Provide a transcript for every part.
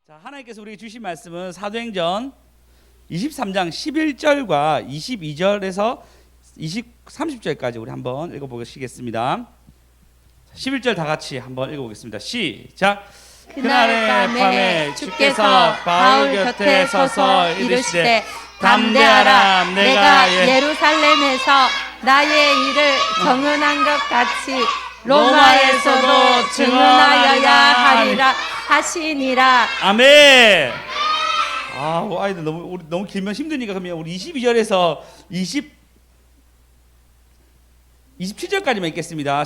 자, 하나님께서 우리에게 주신 말씀은 사도행전 23장 11절과 22절에서 30절까지 우리 한번 읽어보시겠습니다. 11절 다 같이 한번 읽어보겠습니다. 시작. 그날 밤에 주께서 바울 곁에 서서 이르시되 담대하라. 내가 예루살렘에서 나의 일을 증언한 것 같이 로마에서도 증언하여야 하리라 하시니라. 아멘. 아이들 너무 길면 힘드니까 그러면 우리 22절에서 27절까지만 읽겠습니다.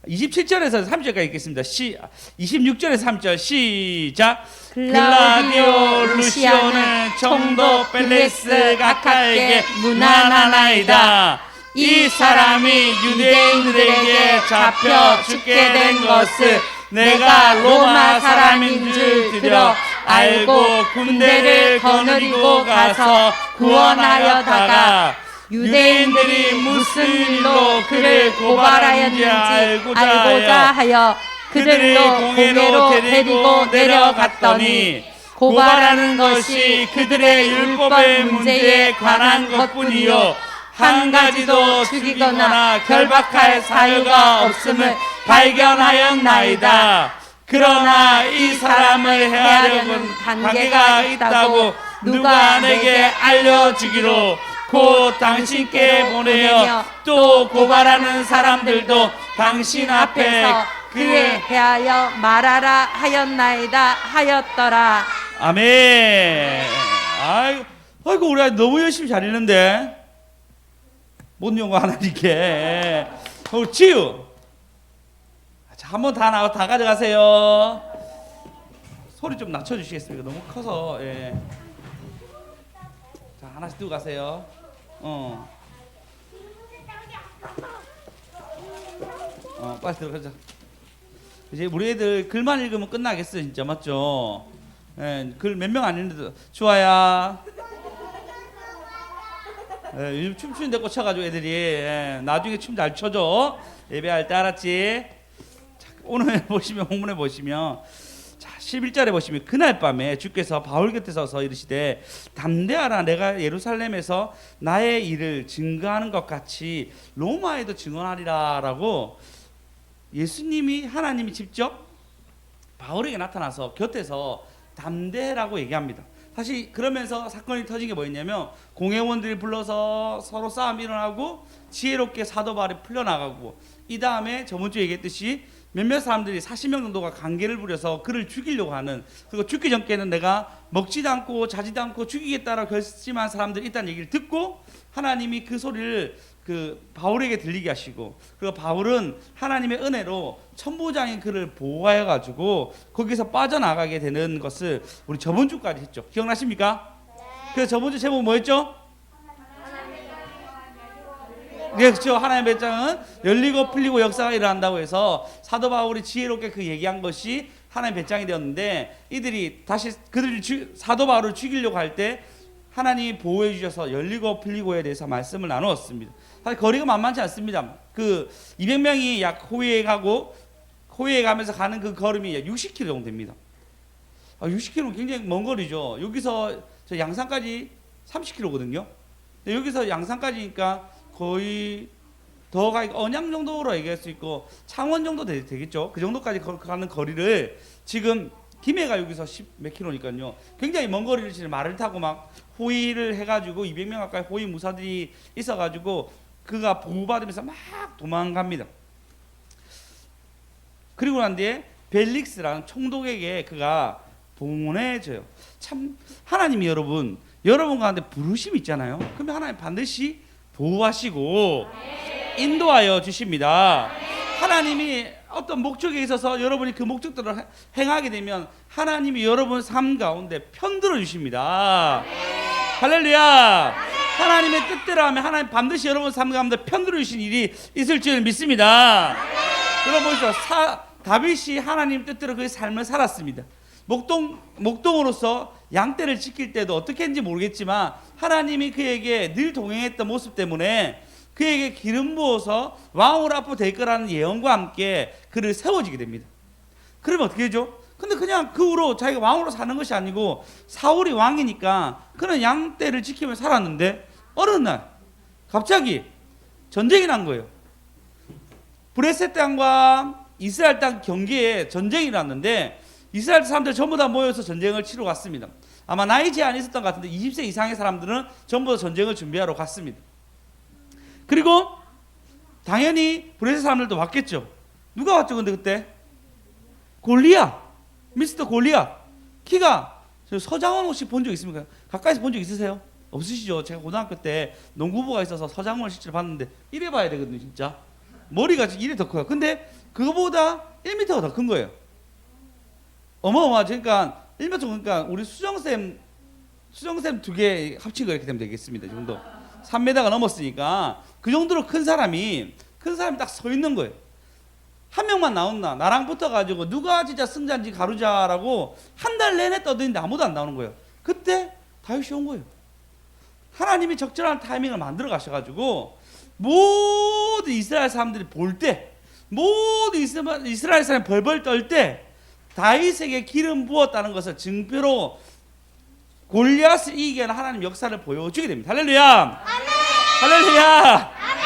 27절에서 3절까지 읽겠습니다. 26절에서 3절 시작. 글라디오 루시아는 총독 벨레스 각하에게 문안하나이다. 이 사람이 유대인들에게 잡혀 죽게 된 것을 내가 로마 사람인 줄 들어 알고 군대를 거느리고 가서 구원하여다가 유대인들이 무슨 일로 그를 고발하였는지 알고자 하여 그들을 공회로 데리고 내려갔더니 고발하는 것이 그들의 율법의 문제에 관한 것뿐이요 한 가지도 죽이거나 결박할 사유가 없음을 발견하였나이다. 그러나 이 사람을 해하려는 관계가 있다고 누가 내게 알려주기로 곧 당신께 보내어 또 고발하는 사람들도 당신 앞에서 그에 대하여 말하라 하였나이다 하였더라. 아멘. 아이고 우리 아이 너무 열심히 잘 읽는데 못 연구 하나님께. 치유. 자, 한번 다 가져가세요. 소리 좀 낮춰주시겠습니까? 너무 커서. 예. 자, 하나씩 두고 가세요. 빨리 들어가자. 이제 우리 애들 글만 읽으면 끝나겠어, 진짜 맞죠? 예, 글 몇 명 안 읽는데도 주아야. 예, 요즘 춤추는데 꽂혀가지고 애들이 나중에 춤 잘 춰줘. 예배할 때 알았지? 자, 오늘 보시면 홍문에 보시면 자 11절에 보시면 그날 밤에 주께서 바울 곁에 서서 이르시되 담대하라. 내가 예루살렘에서 나의 일을 증거하는 것 같이 로마에도 증언하리라 라고 예수님이 하나님이 직접 바울에게 나타나서 곁에서 담대라고 얘기합니다. 사실 그러면서 사건이 터진 게 뭐였냐면 공회원들이 불러서 서로 싸움이 일어나고 지혜롭게 사도 바울이 풀려나가고 이 다음에 저번주에 얘기했듯이 몇몇 사람들이 40명 정도가 관계를 부려서 그를 죽이려고 하는, 그리고 죽기 전께는 내가 먹지도 않고 자지도 않고 죽이겠다라고 결심한 사람들이 있다는 얘기를 듣고 하나님이 그 소리를 바울에게 들리게 하시고, 그리고 바울은 하나님의 은혜로 천부장인 그를 보호하여 가지고 거기서 빠져나가게 되는 것을 우리 저번 주까지 했죠. 기억나십니까? 그래서 저번 주 제목 뭐였죠? 네, 그렇죠. 하나님의 배짱은 열리고 풀리고 역사가 일어난다고 해서 사도 바울이 지혜롭게 그 얘기한 것이 하나님의 배짱이 되었는데, 이들이 다시 사도 바울을 죽이려고 할 때 하나님이 보호해 주셔서 열리고 풀리고에 대해서 말씀을 나누었습니다. 사실 거리가 만만치 않습니다. 200명이 약 호위에 가면서 가는 그 걸음이 약 60km 정도 됩니다. 60km는 굉장히 먼 거리죠. 여기서 저 양산까지 30km거든요. 여기서 양산까지니까 거의 더 언양 정도로 얘기할 수 있고 창원 정도 되겠죠. 그 정도까지 가는 거리를 지금 김해가 여기서 10몇 킬로니까요. 굉장히 먼 거리를 지금 말을 타고 막 호위를 해가지고 200명 가까이 호위 무사들이 있어가지고 그가 보호받으면서 막 도망갑니다. 그리고 난 뒤에 벨릭스라는 총독에게 그가 보내져요. 참 하나님이 여러분 가운데 부르심이 있잖아요. 그러면 하나님 반드시 보호하시고 인도하여 주십니다. 하나님이 어떤 목적에 있어서 여러분이 그 목적대로 행하게 되면 하나님이 여러분 삶 가운데 편들어 주십니다. 할렐루야. 하나님의 뜻대로 하면 하나님 반드시 여러분 삶 가운데 편들어 주신 일이 있을 줄 믿습니다. 여러분 보시죠. 다윗이 하나님 뜻대로 그의 삶을 살았습니다. 목동으로서 양떼를 지킬 때도 어떻게 했는지 모르겠지만 하나님이 그에게 늘 동행했던 모습 때문에 그에게 기름 부어서 왕으로 앞으로 될 거라는 예언과 함께 그를 세워지게 됩니다. 그러면 어떻게 되죠? 근데 그냥 그 후로 자기가 왕으로 사는 것이 아니고 사울이 왕이니까 그는 양떼를 지키며 살았는데 어느 날 갑자기 전쟁이 난 거예요. 브레셋 땅과 이스라엘 땅 경계에 전쟁이 났는데 이스라엘 사람들 전부 다 모여서 전쟁을 치러 갔습니다. 아마 나이 제한이 있었던 것 같은데 20세 이상의 사람들은 전부 다 전쟁을 준비하러 갔습니다. 그리고 당연히 브레셋 사람들도 왔겠죠. 누가 왔죠 근데 그때? 골리앗, 미스터 골리앗. 키가 서장훈 혹시 본 적 있습니까? 가까이서 본 적 있으세요? 없으시죠? 제가 고등학교 때 농구부가 있어서 서장훈을 실제로 봤는데 이래 봐야 되거든요 진짜. 머리가 이래 더 커요. 근데 그거보다 1m가 더 큰 거예요. 어마어마하죠. 그러니까 1m, 그러니까 우리 수정쌤 2개 합친 거 이렇게 되면 되겠습니다. 이 정도. 3m가 넘었으니까 그 정도로 큰 사람이 딱 서 있는 거예요. 한 명만 나온다. 나랑 붙어가지고 누가 진짜 승자인지 가루자라고 한 달 내내 떠드는데 아무도 안 나오는 거예요. 그때 다윗이 온 거예요. 하나님이 적절한 타이밍을 만들어 가셔가지고 모든 이스라엘 사람들이 볼 때, 모든 이스라엘 사람이 벌벌 떨 때 다윗에게 기름 부었다는 것을 증표로 골리앗을 이기게 하는 하나님 역사를 보여주게 됩니다. 할렐루야. 아멘. 할렐루야. 아멘.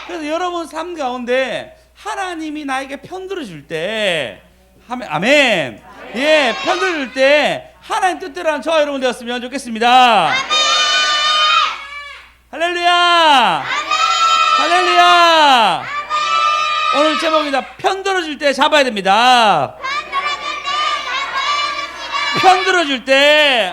그래서 여러분 삶 가운데 하나님이 나에게 편들어 줄 때, 아멘. 아멘. 예, 편들어 줄 때 하나님 뜻대로 하는 저와 여러분 되었으면 좋겠습니다. 아멘. 할렐루야. 아멘. 할렐루야. 아멘. 오늘 제목입니다. 편들어 줄 때 잡아야 됩니다. 편들어 줄 때,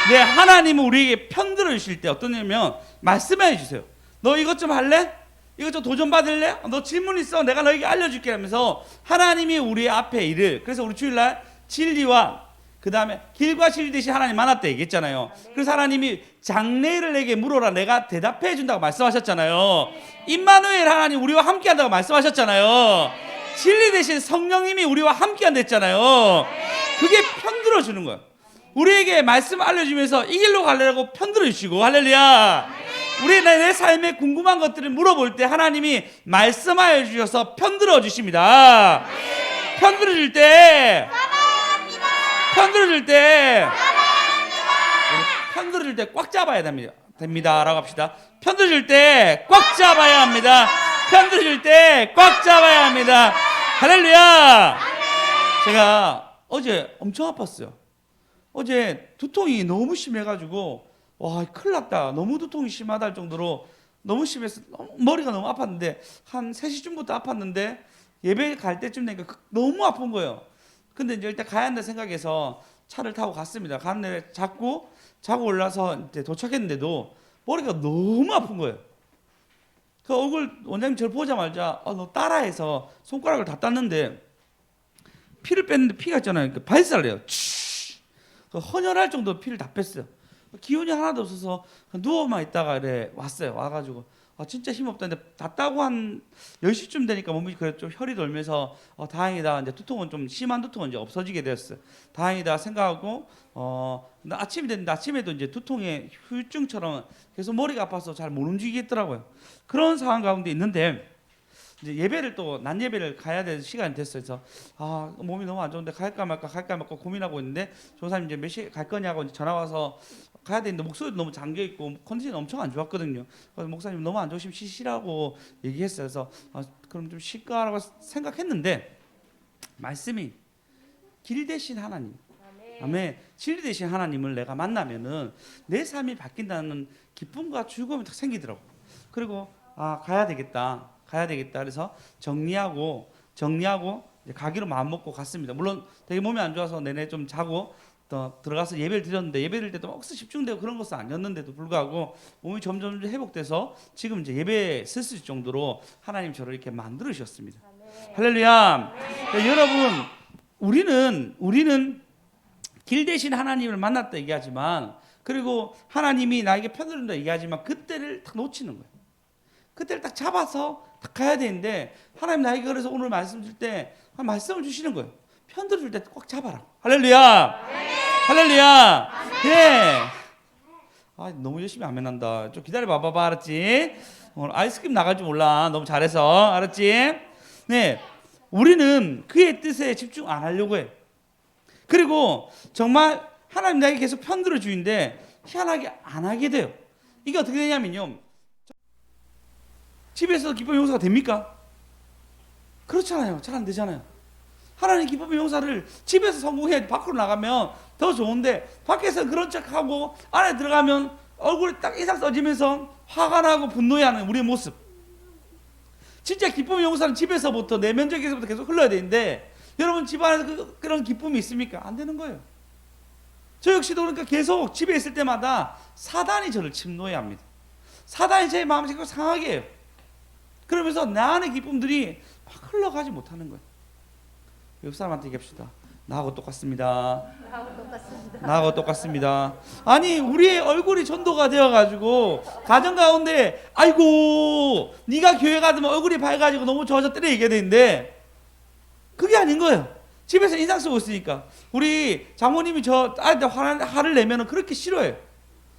네, 하나님은 우리에게 편들어 주실 때 어떤 일이면 말씀해 주세요. 너 이것 좀 할래? 이것 좀 도전 받을래? 너 질문 있어? 내가 너에게 알려줄게 하면서 하나님이 우리 앞에 일을, 그래서 우리 주일날 진리와 그 다음에 길과 진리 대신 하나님 만났다 얘기했잖아요. 그래서 하나님이 장래일을 내게 물어라 내가 대답해 준다고 말씀하셨잖아요. 임마누엘 하나님 우리와 함께 한다고 말씀하셨잖아요. 진리 대신 성령님이 우리와 함께 한다 했잖아요. 그게 편들어 주는 거예요. 우리에게 말씀 알려주면서 이 길로 가려고 편들어 주시고, 할렐루야. 우리 내 삶에 궁금한 것들을 물어볼 때 하나님이 말씀하여 주셔서 편들어 주십니다. 편들어 줄 때, 편들어 줄 때 꽉 잡아야 됩니다. 라고 합시다. 편들어 줄 때 꽉 잡아야 합니다. 편들어 줄 때 꽉 잡아야 합니다. 할렐루야. 제가 어제 엄청 아팠어요. 어제 두통이 너무 심해가지고 와 큰일 났다. 너무 두통이 심하다 할 정도로 너무 심해서 머리가 너무 아팠는데 한 3시쯤부터 아팠는데 예배 갈 때쯤 되니까 너무 아픈 거예요. 근데 이제 일단 가야 한다 생각해서 차를 타고 갔습니다. 갔는데 자고 올라서 이제 도착했는데도 머리가 너무 아픈 거예요. 그 얼굴 원장님 저를 보자마자 너 따라해서 손가락을 다 땄는데 피를 뺐는데 피가 있잖아요. 발사를 해요. 헌혈할 정도로 피를 다 뺐어요. 기운이 하나도 없어서 누워만 있다가 이래 왔어요. 와가지고 진짜 힘없다는데 다 따고 한 10시쯤 되니까 몸이 그래 좀 혈이 돌면서 다행이다. 이제 두통은 좀 심한 두통은 이제 없어지게 되었어요. 다행이다 생각하고 아침이 됐는데 아침에도 이제 두통의 후유증처럼 계속 머리가 아파서 잘 못 움직이겠더라고요. 그런 상황 가운데 있는데 이제 예배를 또 낮 예배를 가야 될 시간이 됐어요. 그래서 몸이 너무 안 좋은데 갈까 말까 고민하고 있는데 조사님 이제 몇 시에 갈 거냐고 이제 전화 와서 가야 되는데 목소리도 너무 잠겨 있고 컨디션이 엄청 안 좋았거든요. 그래서 목사님 너무 안 좋으시면 쉬시라고 얘기했어요. 그래서 그럼 좀 쉴까라고 생각했는데 말씀이 길 대신 하나님, 아멘. 진리 대신 하나님을 내가 만나면은 내 삶이 바뀐다는 기쁨과 즐거움이 딱 생기더라고. 그리고 가야 되겠다. 그래서 정리하고 이제 가기로 마음 먹고 갔습니다. 물론 되게 몸이 안 좋아서 내내 좀 자고 또 들어가서 예배를 드렸는데 예배 드릴 때도 억수 집중되고 그런 것은 아니었는데도 불구하고 몸이 점점 회복돼서 지금 이제 예배에 쓸 수 있을 정도로 하나님 저를 이렇게 만들으셨습니다. 할렐루야. 여러분 우리는 길 대신 하나님을 만났다 얘기하지만 그리고 하나님이 나에게 편들린다 얘기하지만 그때를 딱 놓치는 거예요. 그때를 딱 잡아서 딱 가야 되는데 하나님 나에게 그래서 오늘 말씀 줄 때 말씀을 주시는 거예요. 편들어 줄 때 꽉 잡아라. 할렐루야. 할렐루야. 예. 너무 열심히 아멘한다. 좀 기다려 봐봐. 알았지? 오늘 아이스크림 나갈 줄 몰라. 너무 잘해서. 알았지? 네. 우리는 그의 뜻에 집중 안 하려고 해요. 그리고 정말 하나님 나에게 계속 편들어 주는데 희한하게 안 하게 돼요. 이게 어떻게 되냐면요, 집에서 기쁨 용사가 됩니까? 그렇잖아요. 잘 안 되잖아요. 하나님 기쁨 용사를 집에서 성공해야 밖으로 나가면 더 좋은데, 밖에서 그런 척하고 안에 들어가면 얼굴이 딱 인상 써지면서 화가 나고 분노해하는 우리의 모습. 진짜 기쁨의 용사는 집에서부터, 내면적에서부터 계속 흘러야 되는데, 여러분 집안에서 그런 기쁨이 있습니까? 안 되는 거예요. 저 역시도 그러니까 계속 집에 있을 때마다 사단이 저를 침노해 합니다. 사단이 제 마음을 자꾸 상하게 해요. 그러면서 나 안의 기쁨들이 막 흘러가지 못하는 거예요. 옆 사람한테 얘기합시다. 나하고 똑같습니다. 나하고 똑같습니다. 아니, 우리의 얼굴이 전도가 되어가지고 가정 가운데 아이고 네가 교회 가면 얼굴이 밝아지고 너무 좋아졌더래 얘기해야 되는데, 그게 아닌 거예요. 집에서 인상 쓰고 있으니까. 우리 장모님이 저 딸한테 화를 내면 그렇게 싫어해요.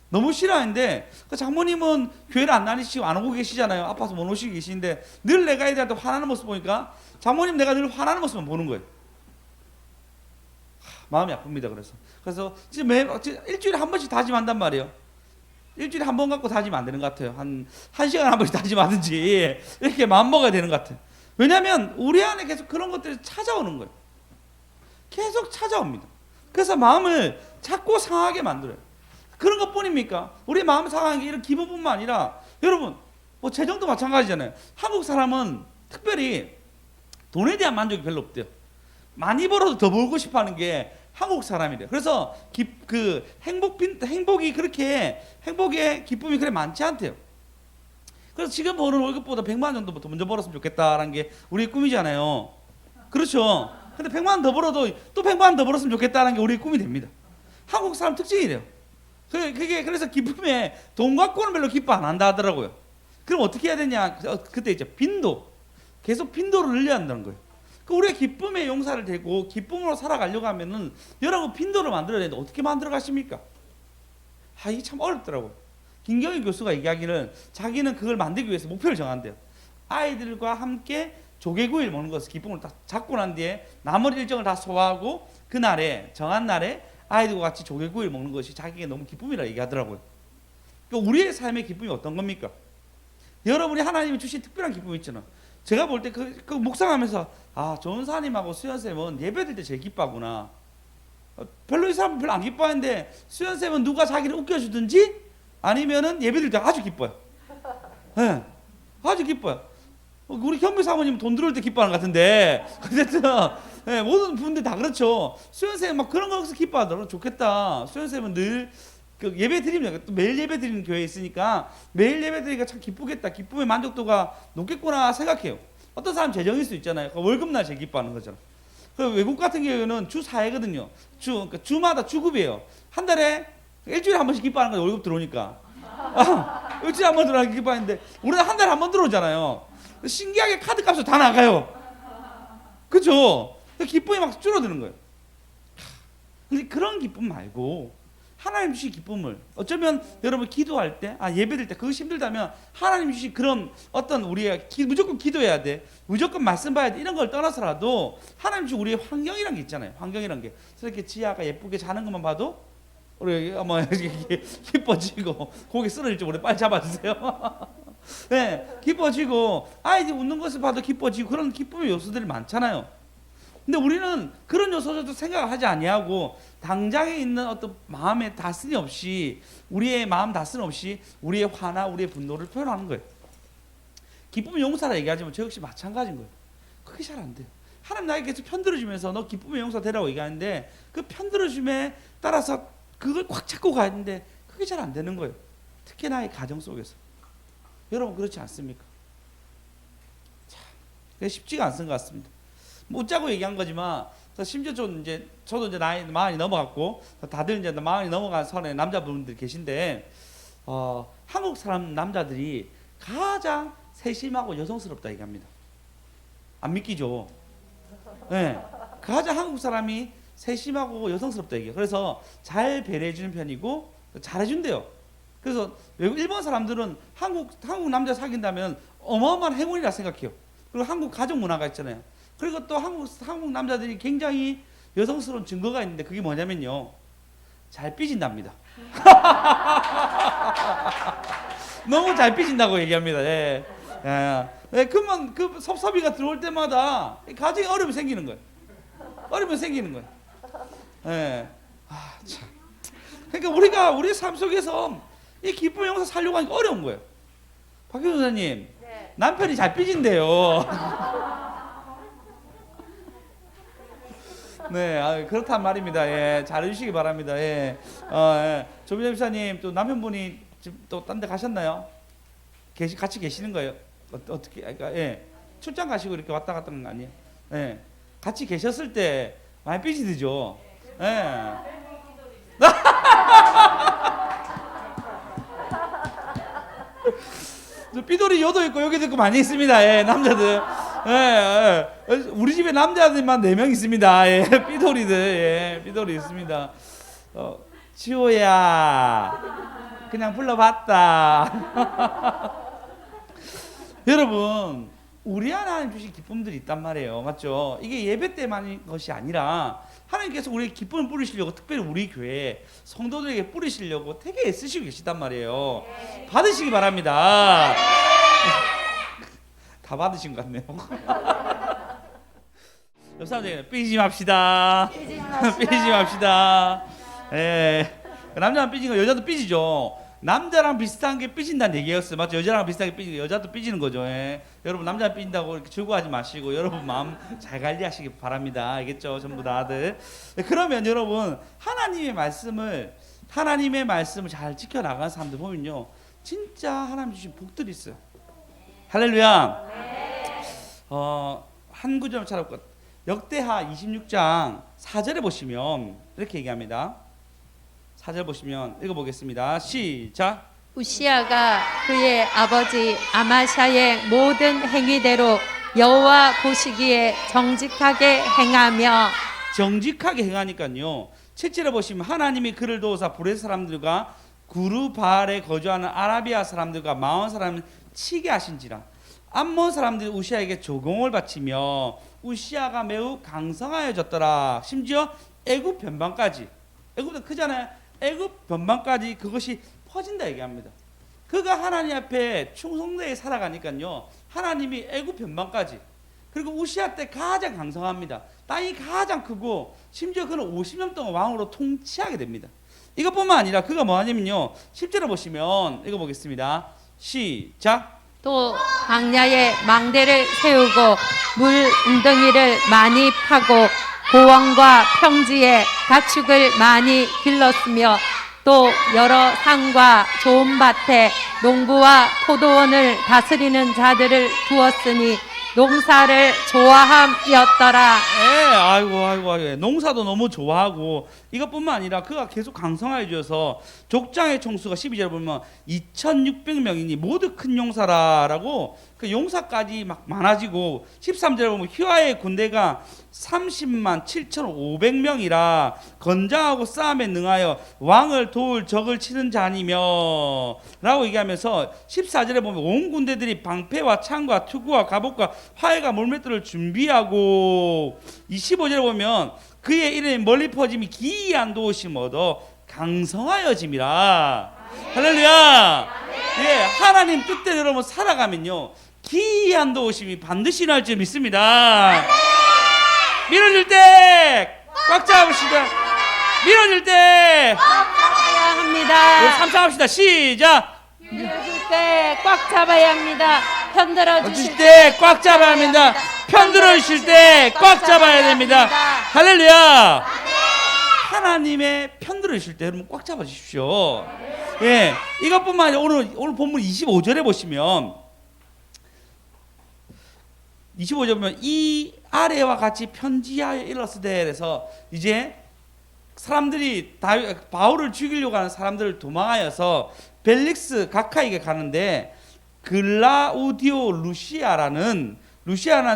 너무 싫어하는데, 그 장모님은 교회를 안 다니시고 안 오고 계시잖아요. 아파서 못 오시고 계시는데 늘 내가 애들한테 화나는 모습 보니까 장모님 내가 늘 화나는 모습만 보는 거예요. 마음이 아픕니다. 그래서 지금 일주일에 한 번씩 다짐한단 말이에요. 일주일에 한 번 갖고 다짐 안 되는 것 같아요. 한 시간에 한 번씩 다짐하든지 이렇게 마음 먹어야 되는 것 같아요. 왜냐하면 우리 안에 계속 그런 것들이 찾아오는 거예요. 계속 찾아옵니다. 그래서 마음을 자꾸 상하게 만들어요. 그런 것 뿐입니까? 우리 마음 상하는 게 이런 기분뿐만 아니라, 여러분 뭐 재정도 마찬가지잖아요. 한국 사람은 특별히 돈에 대한 만족이 별로 없대요. 많이 벌어도 더 벌고 싶어하는 게 한국 사람이래요. 그래서 행복이 그렇게, 행복의 기쁨이 그렇게 많지 않대요. 그래서 지금 버는 월급보다 100만 원 정도부터 먼저 벌었으면 좋겠다라는 게 우리의 꿈이잖아요. 그렇죠? 근데 100만 원 더 벌어도 또 100만 원 더 벌었으면 좋겠다는 게 우리의 꿈이 됩니다. 한국 사람 특징이래요. 그래서 기쁨에 돈 갖고는 별로 기뻐 안 한다 하더라고요. 그럼 어떻게 해야 되냐? 그때 이제 빈도, 계속 빈도를 늘려야 한다는 거예요. 우리가 기쁨의 용사를 되고 기쁨으로 살아가려고 하면은 여러분 빈도를 만들어야 되는데 어떻게 만들어 가십니까? 이게 참 어렵더라고요. 김경희 교수가 얘기하기는 자기는 그걸 만들기 위해서 목표를 정한대요. 아이들과 함께 조개구이를 먹는 것을 기쁨을 딱 잡고 난 뒤에 나머지 일정을 다 소화하고 그날에, 정한 날에 아이들과 같이 조개구이를 먹는 것이 자기에게 너무 기쁨이라 얘기하더라고요. 그러니까 우리의 삶의 기쁨이 어떤 겁니까? 여러분이 하나님이 주신 특별한 기쁨이 있잖아요. 제가 볼 때 그 묵상하면서 조은사님하고 수연쌤은 예배드릴 때 제일 기뻐하구나. 별로 이 사람은 별로 안 기뻐하는데 수연쌤은 누가 자기를 웃겨주든지 아니면은 예배드릴 때 아주 기뻐요. 네, 아주 기뻐요. 우리 현미 사모님 돈 들어올 때 기뻐하는 것 같은데 어쨌든 네, 모든 분들 다 그렇죠. 수연쌤 막 그런 거에서 기뻐하더라고요. 좋겠다. 수연쌤은 늘 예배 드리면 또 매일 예배 드리는 교회에 있으니까 매일 예배 드리니까 참 기쁘겠다. 기쁨의 만족도가 높겠구나 생각해요. 어떤 사람 재정일 수 있잖아요. 월급날 제일 기뻐하는 거잖아. 외국 같은 경우에는 주 4회거든요. 그러니까 주마다 주급이에요. 한 달에 일주일에 한 번씩 기뻐하는 거예요. 월급 들어오니까. 일주일에 한 번 들어오니까 기뻐하는데 우리는 한 달에 한 번 들어오잖아요. 신기하게 카드 값이 다 나가요. 그렇죠? 기쁨이 막 줄어드는 거예요. 근데 그런 기쁨 말고 하나님 주신 기쁨을, 어쩌면 여러분 기도할 때, 예배드릴 때 그것이 힘들다면 하나님 주신 그런 어떤 우리가 무조건 기도해야 돼, 무조건 말씀 봐야 돼, 이런 걸 떠나서라도 하나님 주신 우리의 환경이란 게 있잖아요. 환경이란 게. 그래서 이렇게 지아가 예쁘게 자는 것만 봐도 우리 어머 기뻐지고, 고개 쓰러질 줄 모르게 빨리 잡아주세요. 네, 기뻐지고 아이들이 웃는 것을 봐도 기뻐지고, 그런 기쁨의 요소들이 많잖아요. 근데 우리는 그런 요소들도 생각을 하지 아니하고 당장에 있는 어떤 마음의 다스림 없이, 우리의 마음 다스림 없이 우리의 화나 우리의 분노를 표현하는 거예요. 기쁨의 용사라 얘기하지만 저 역시 마찬가지인 거예요. 그게 잘 안 돼요. 하나님 나에게 계속 편들어주면서 너 기쁨의 용사 되라고 얘기하는데 그 편들어줌에 따라서 그걸 꽉 잡고 가야 되는데 그게 잘 안 되는 거예요. 특히 나의 가정 속에서. 여러분 그렇지 않습니까? 참, 그게 쉽지가 않은 것 같습니다. 웃자고 얘기한 거지만 심지어 저도 이제 나이 많이 넘어갔고 다들 이제 많이 넘어간 선에 남자분들 계신데 한국 사람 남자들이 가장 세심하고 여성스럽다 얘기합니다. 안 믿기죠? 네, 가장 한국 사람이 세심하고 여성스럽다 얘기해요. 그래서 잘 배려해주는 편이고 잘해준대요. 그래서 일본 사람들은 한국 남자 사귄다면 어마어마한 행운이라 생각해요. 그리고 한국 가족 문화가 있잖아요. 그리고 또 한국 남자들이 굉장히 여성스러운 증거가 있는데 그게 뭐냐면요. 잘 삐진답니다. 너무 잘 삐진다고 얘기합니다. 예. 예. 그러면 그 섭섭이가 들어올 때마다 가정에 어려움이 생기는 거예요. 어려움이 생기는 거예요. 예. 아, 참. 그러니까 우리 삶 속에서 이 기쁨 영상 살려고 하니까 어려운 거예요. 박효 선생님, 네. 남편이 잘 삐진대요. 네, 그렇단 말입니다. 예, 잘해주시기 바랍니다. 예, 예. 조민정 집사님, 또 남편분이 지금 또 딴 데 가셨나요? 같이 계시는 거예요? 어떻게? 그러니까 예, 출장 가시고 이렇게 왔다 갔다 하는 거 아니에요? 예, 같이 계셨을 때 많이 삐지죠. 예. 삐돌이 여도 있고 여기도 있고 많이 있습니다. 예, 남자들. 예, 예. 우리 집에 남자들만 4명 있습니다. 예, 삐돌이들. 예, 삐돌이 있습니다. 지호야, 그냥 불러봤다. 여러분, 우리 안에 하나님 주신 기쁨들이 있단 말이에요. 맞죠? 이게 예배 때만인 것이 아니라 하나님께서 우리의 기쁨을 뿌리시려고 특별히 우리 교회에 성도들에게 뿌리시려고 되게 애쓰시고 계시단 말이에요. 받으시기 바랍니다. 다 받으신 것 같네요. 옆 사람들에게 삐지 맙시다. 삐지 맙시다. 예. 남자만 삐진 거 여자도 삐지죠. 남자랑 비슷한 게 삐진다는 얘기였어요. 맞죠? 여자랑 비슷하게 삐지고 여자도 삐지는 거죠. 예. 여러분 남자 삐진다고 이렇게 즐거워하지 마시고 여러분 마음 잘 관리하시기 바랍니다. 알겠죠? 전부 다들. 그러면 여러분 하나님의 말씀을 잘 지켜나가는 사람들 보면요. 진짜 하나님 주신 복들이 있어요. 할렐루야. 한 구절 찾아볼까? 역대하 26장 4절에 보시면 이렇게 얘기합니다. 4절 보시면 읽어보겠습니다. 시작. 우시아가 그의 아버지 아마샤의 모든 행위대로 여호와 보시기에 정직하게 행하며 정직하게 행하니까요. 7절에 보시면 하나님이 그를 도우사 브레스 사람들과 구르바알에 거주하는 아라비아 사람들과 마온 사람을 치게 하신지라. 암몬 사람들이 우시아에게 조공을 바치며 우시아가 매우 강성하여졌더라. 심지어 애굽 변방까지. 애굽도 크잖아요. 애굽 변방까지 그것이 퍼진다 얘기합니다. 그가 하나님 앞에 충성되게 살아가니까요. 하나님이 애굽 변방까지. 그리고 우시아 때 가장 강성합니다. 땅이 가장 크고 심지어 그는 50년 동안 왕으로 통치하게 됩니다. 이것뿐만 아니라 그가 뭐하냐면요. 10절을 보시면 읽어보겠습니다. 시작. 또 광야에 망대를 세우고 물 웅덩이를 많이 파고 고원과 평지에 가축을 많이 길렀으며 또 여러 산과 좋은 밭에 농부와 포도원을 다스리는 자들을 두었으니 농사를 좋아함이었더라. 예, 아이고. 농사도 너무 좋아하고 이것뿐만 아니라 그가 계속 강성하여져서 족장의 총수가 12절에 보면 2,600명이니 모두 큰 용사라라고 그 용사까지 막 많아지고 13절에 보면 휘하의 군대가 30만 7,500명이라 건장하고 싸움에 능하여 왕을 도울 적을 치는 자니며 라고 얘기하면서 14절에 보면 온 군대들이 방패와 창과 투구와 갑옷과 화해가 몰맷돌을 준비하고 25절에 보면 그의 이름이 멀리 퍼짐이 기이한 도우심 얻어 강성하여짐이라. 할렐루야. 예, 하나님 뜻대로 여러분 살아가면요 기이한 도우심이 반드시 일어날 줄 믿습니다. 밀어줄 때 꽉 잡으시다. 밀어줄 때 꽉 잡아야 합니다. 삼창합시다. 시작. 밀어줄 때 꽉 잡아야 합니다. 편들어 주실 때 꽉 잡아야 합니다. 편들어 주실 때 꽉 잡아야 됩니다. 할렐루야. 하나님의 편들어 주실 때 여러분 꽉 잡아 주십시오. 예, 이것뿐만 아니라 오늘 본문 25절에 보시면 25절 보면 이 아래와 같이 편지하여 일렀으되 그래서 이제 사람들이 바울을 죽이려고 하는 사람들을 도망하여서 벨릭스 가카이게 가는데 글라우디오 루시아라는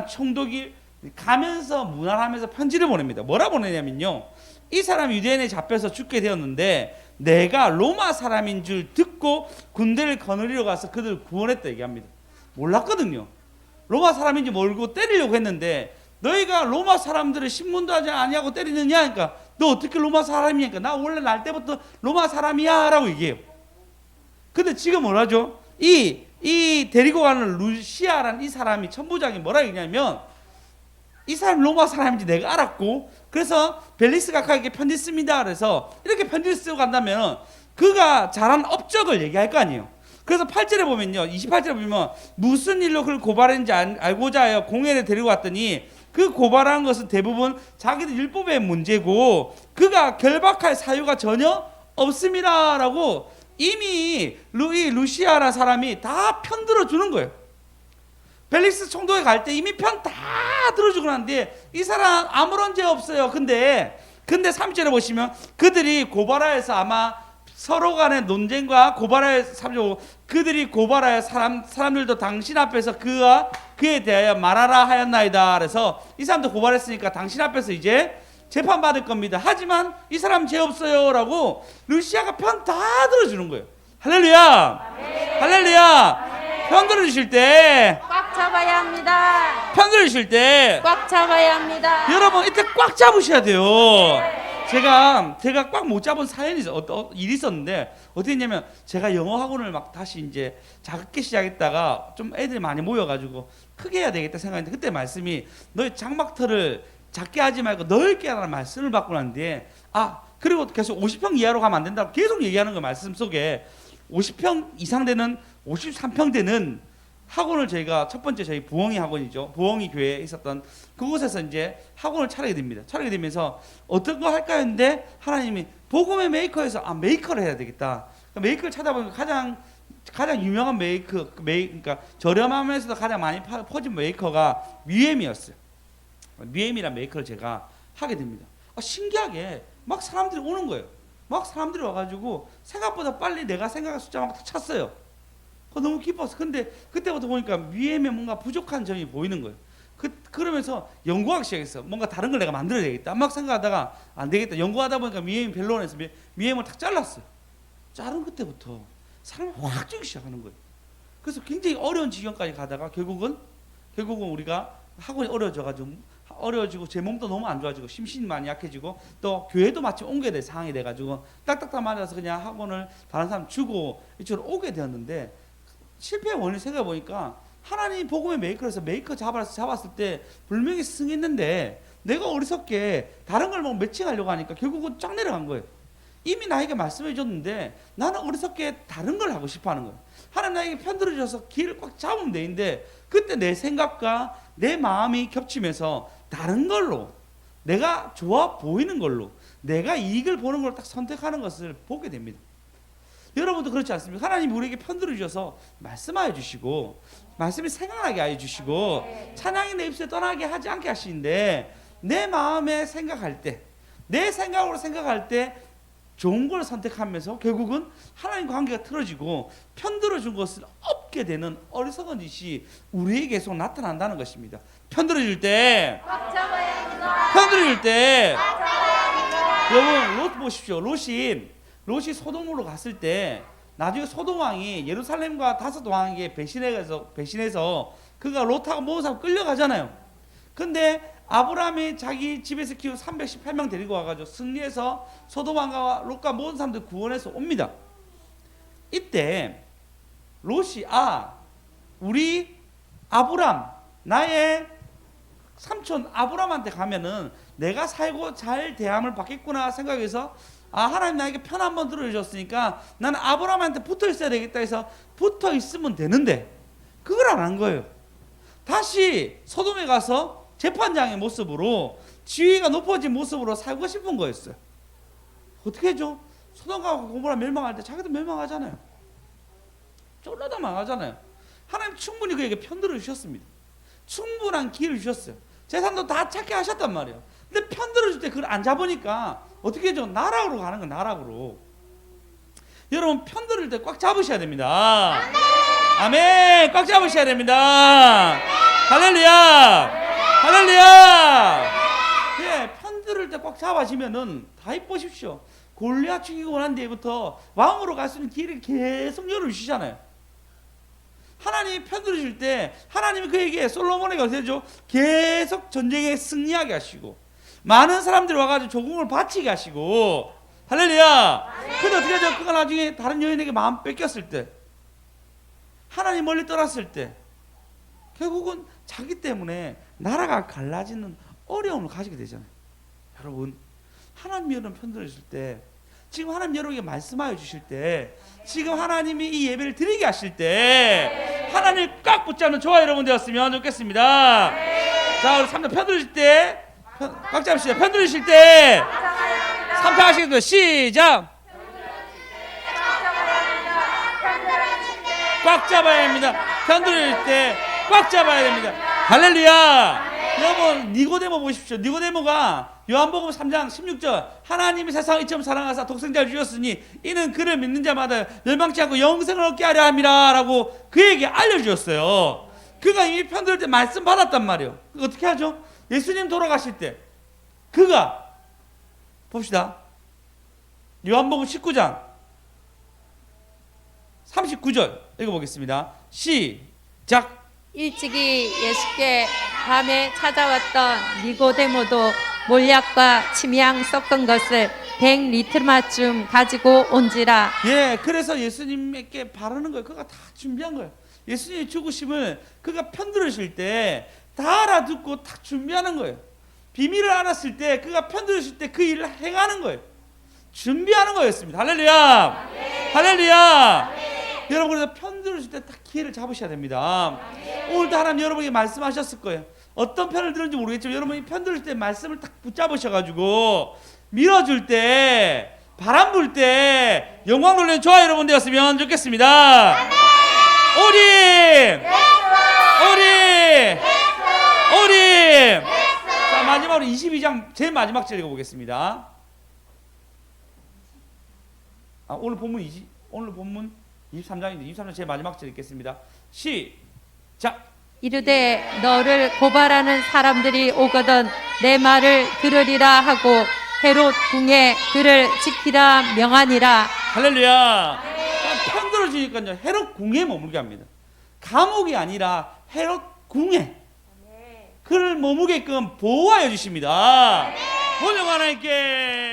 총독이 가면서 문안하면서 편지를 보냅니다. 뭐라 보내냐면요. 이 사람이 유대인에 잡혀서 죽게 되었는데 내가 로마 사람인 줄 듣고 군대를 거느리러 가서 그들을 구원했다 얘기합니다. 몰랐거든요. 로마 사람인지 모르고 때리려고 했는데 너희가 로마 사람들을 신문도 하지 아니하고 때리느냐 하니까 너 어떻게 로마 사람이니까 나 원래 날 때부터 로마 사람이야 라고 얘기해요. 근데 지금 뭐라죠? 이 데리고 가는 루시아라는 이 사람이 천부장이 뭐라 했냐면 이 사람 로마 사람인지 내가 알았고 그래서 벨리스 각하에게 편지 씁니다. 그래서 이렇게 편지를 쓰고 간다면 그가 잘한 업적을 얘기할 거 아니에요. 그래서 8절에 보면요, 28절에 보면 무슨 일로 그를 고발했는지 알고자 하여 공회를 데리고 왔더니 그 고발한 것은 대부분 자기들 율법의 문제고 그가 결박할 사유가 전혀 없습니다 라고 이미 루시아라는 사람이 다 편들어 주는 거예요. 벨릭스 총독에 갈 때 이미 편 다 들어주고 난데 이 사람 아무런 죄 없어요. 근데 3절에 보시면 그들이 고발하여서 아마 서로 간의 논쟁과 고발하여 3절 그들이 고발하여 사람들도 당신 앞에서 그에 대하여 말하라 하였나이다. 그래서 이 사람도 고발했으니까 당신 앞에서 이제 재판 받을 겁니다. 하지만 이 사람 죄 없어요라고 루시아가 편 다 들어주는 거예요. 할렐루야. 네. 할렐루야. 편 들어주실 때 꽉 잡아야 합니다. 편 들어주실 때 꽉 잡아야 합니다. 여러분 이때 꽉 잡으셔야 돼요. 제가 꽉 못 잡은 사연이 일이 있었는데 어떻게 했냐면 제가 영어 학원을 막 다시 이제 작게 시작했다가 좀 애들이 많이 모여가지고 크게 해야 되겠다 생각했는데 그때 말씀이 너희 장막터를 작게 하지 말고 넓게 하라는 말씀을 받고 난뒤에 그리고 계속 50평 이하로 가면 안 된다고 계속 얘기하는 거 말씀 속에 50평 이상 되는 53평 되는 학원을 저희가 첫 번째 저희 부엉이 학원이죠. 부엉이 교회에 있었던 그곳에서 이제 학원을 차리게 됩니다. 차리게 되면서 어떤 거 할까 했는데 하나님이 복음의 메이커에서 메이커를 해야 되겠다. 메이커를 찾아보니까 가장 유명한 그러니까 저렴하면서도 가장 많이 퍼진 메이커가 뮤엠이었어요. 뮤엠이라는 메이커를 제가 하게 됩니다. 신기하게 막 사람들이 오는 거예요. 막 사람들이 와가지고 생각보다 빨리 내가 생각한 숫자 막 다 찼어요. 너무 기뻤어. 근데 그때부터 보니까 뮤엠에 뭔가 부족한 점이 보이는 거예요. 그러면서 연구하기 시작했어. 뭔가 다른 걸 내가 만들어야 되겠다. 막 생각하다가 안 되겠다. 연구하다 보니까 뮤엠이 별로원해서 뮤엠을 탁 잘랐어요. 자른 그때부터 사람이 확 죽기 시작하는 거예요. 그래서 굉장히 어려운 지경까지 가다가 결국은 우리가 학원이 어려워지고 제 몸도 너무 안 좋아지고 심신이 많이 약해지고 또 교회도 마침 옮겨야 될 상황이 돼가지고 딱딱딱 맞아서 그냥 학원을 다른 사람 주고 이쪽으로 오게 되었는데 실패의 원인을 생각해 보니까 하나님 복음의 메이커에서 메이커 잡았을 때 분명히 승했는데 내가 어리석게 다른 걸 뭐 매칭하려고 하니까 결국은 쫙 내려간 거예요. 이미 나에게 말씀해 줬는데 나는 어리석게 다른 걸 하고 싶어 하는 거예요. 하나님 나에게 편들어 줘서 길을 꽉 잡으면 되는데 그때 내 생각과 내 마음이 겹치면서 다른 걸로 내가 좋아 보이는 걸로 내가 이익을 보는 걸 딱 선택하는 것을 보게 됩니다. 여러분도 그렇지 않습니까? 하나님이 우리에게 편들어 주셔서 말씀하여 주시고 말씀이 생각나게 하여 주시고 찬양이 내 입술에 떠나게 하지 않게 하시는데 내 마음에 생각할 때 내 생각으로 생각할 때 좋은 걸 선택하면서 결국은 하나님과 관계가 틀어지고 편들어 준 것을 얻게 되는 어리석은 짓이 우리에게 계속 나타난다는 것입니다. 편들어 줄 때 편들어 줄 때 여러분 롯 보십시오. 롯이 소돔으로 갔을 때 나중에 소돔 왕이 예루살렘과 다섯 왕에게 배신해서 그가 롯하고 모든 사람 끌려가잖아요. 근데 아브라함이 자기 집에서 키운 318명 데리고 와가지고 승리해서 소돔 왕과 롯과 모든 사람들 구원해서 옵니다. 이때 롯이 우리 아브람 나의 삼촌 아브람한테 가면은 내가 살고 잘 대함을 받겠구나 생각해서 하나님 나에게 편 한번 들어주셨으니까 나는 아브라함한테 붙어 있어야 되겠다 해서 붙어 있으면 되는데 그걸 안 한 거예요. 다시 소돔에 가서 재판장의 모습으로 지위가 높아진 모습으로 살고 싶은 거였어요. 어떻게 해줘? 소돔과 고모라 멸망할 때 자기도 멸망하잖아요. 쫄라다 망하잖아요. 하나님 충분히 그에게 편들어 주셨습니다. 충분한 기회를 주셨어요. 재산도 다 찾게 하셨단 말이에요. 근데 편들어 줄 때 그걸 안 잡으니까 어떻게 해줘? 나락으로 가는 거야. 나락으로. 여러분 편들을 때 꽉 잡으셔야 됩니다. 아멘. 꽉 잡으셔야 됩니다. 할렐루야. 할렐루야. 예, 편들을 때 꽉 잡아지면은 다 보십시오. 골리앗 죽이고 난 뒤부터 왕으로 갈 수 있는 길을 계속 열어주시잖아요. 하나님이 편들어줄 때 하나님이 그에게 솔로몬에게 어떻게 해줘? 계속 전쟁에 승리하게 하시고 많은 사람들이 와가지고 조공을 바치게 하시고 할렐루야. 근데 어떻게 하죠? 그가 나중에 다른 여인에게 마음 뺏겼을 때 하나님 멀리 떠났을 때 결국은 자기 때문에 나라가 갈라지는 어려움을 가지게 되잖아요. 여러분 하나님이 여러분 편들어줄 때 지금 하나님 여러분에게 말씀하여 주실 때 지금 하나님이 이 예배를 드리게 하실 때 하나님을 꽉 붙잡는 저와 여러분 되었으면 좋겠습니다. 자 우리 3장 편들으실 때 꽉 잡으시죠. 편들으실 때 3장 하시겠습니다. 시작. 꽉 잡아야 합니다. 편들을 때 꽉 잡아야 됩니다. 할렐루야. 여러분 니고데모 보십시오. 니고데모가 요한복음 3장 16절 하나님이 세상을 이처럼 사랑하사 독생자를 주셨으니 이는 그를 믿는 자마다 멸망치 않고 영생을 얻게 하려 함이라 라고 그에게 알려주셨어요. 그가 이미 편들을 때 말씀 받았단 말이에요. 어떻게 하죠? 예수님 돌아가실 때 그가 봅시다. 요한복음 19장 39절 읽어보겠습니다. 시작. 일찍이 예수께 밤에 찾아왔던 니고데모도 몰약과 침향 섞은 것을 100리터마쯤 가지고 온지라. 예, 그래서 예수님께 바르는 거예요. 그가 다 준비한 거예요. 예수님의 죽으심을 그가 편들으실 때 다 알아듣고 다 준비하는 거예요. 비밀을 알았을 때 그가 편들으실 때 그 일을 행하는 거예요. 준비하는 거였습니다. 할렐루야. 할렐루야. 여러분 그래서 편들으실 때 딱 기회를 잡으셔야 됩니다. 오늘도 하나님 여러분에게 말씀하셨을 거예요. 어떤 편을 들은지 모르겠지만 여러분이 편들을 때 말씀을 딱 붙잡으셔가지고 밀어줄 때 바람 불 때 영광 돌리는 저와 여러분 되었으면 좋겠습니다. 오림! 오림! 오림! 자 마지막으로 22장 제일 마지막 절 읽어보겠습니다. 오늘 본문 23장인데 23장 제일 마지막 절 읽겠습니다. 시작. 이르되 너를 고발하는 사람들이 오거든 내 말을 들으리라 하고 헤롯 궁에 그를 지키라 명하니라. 할렐루야. 편들어주니까요 헤롯 궁에 머물게 합니다. 감옥이 아니라 헤롯 궁에 그를 머무게끔 보호하여 주십니다. 본영 하나님께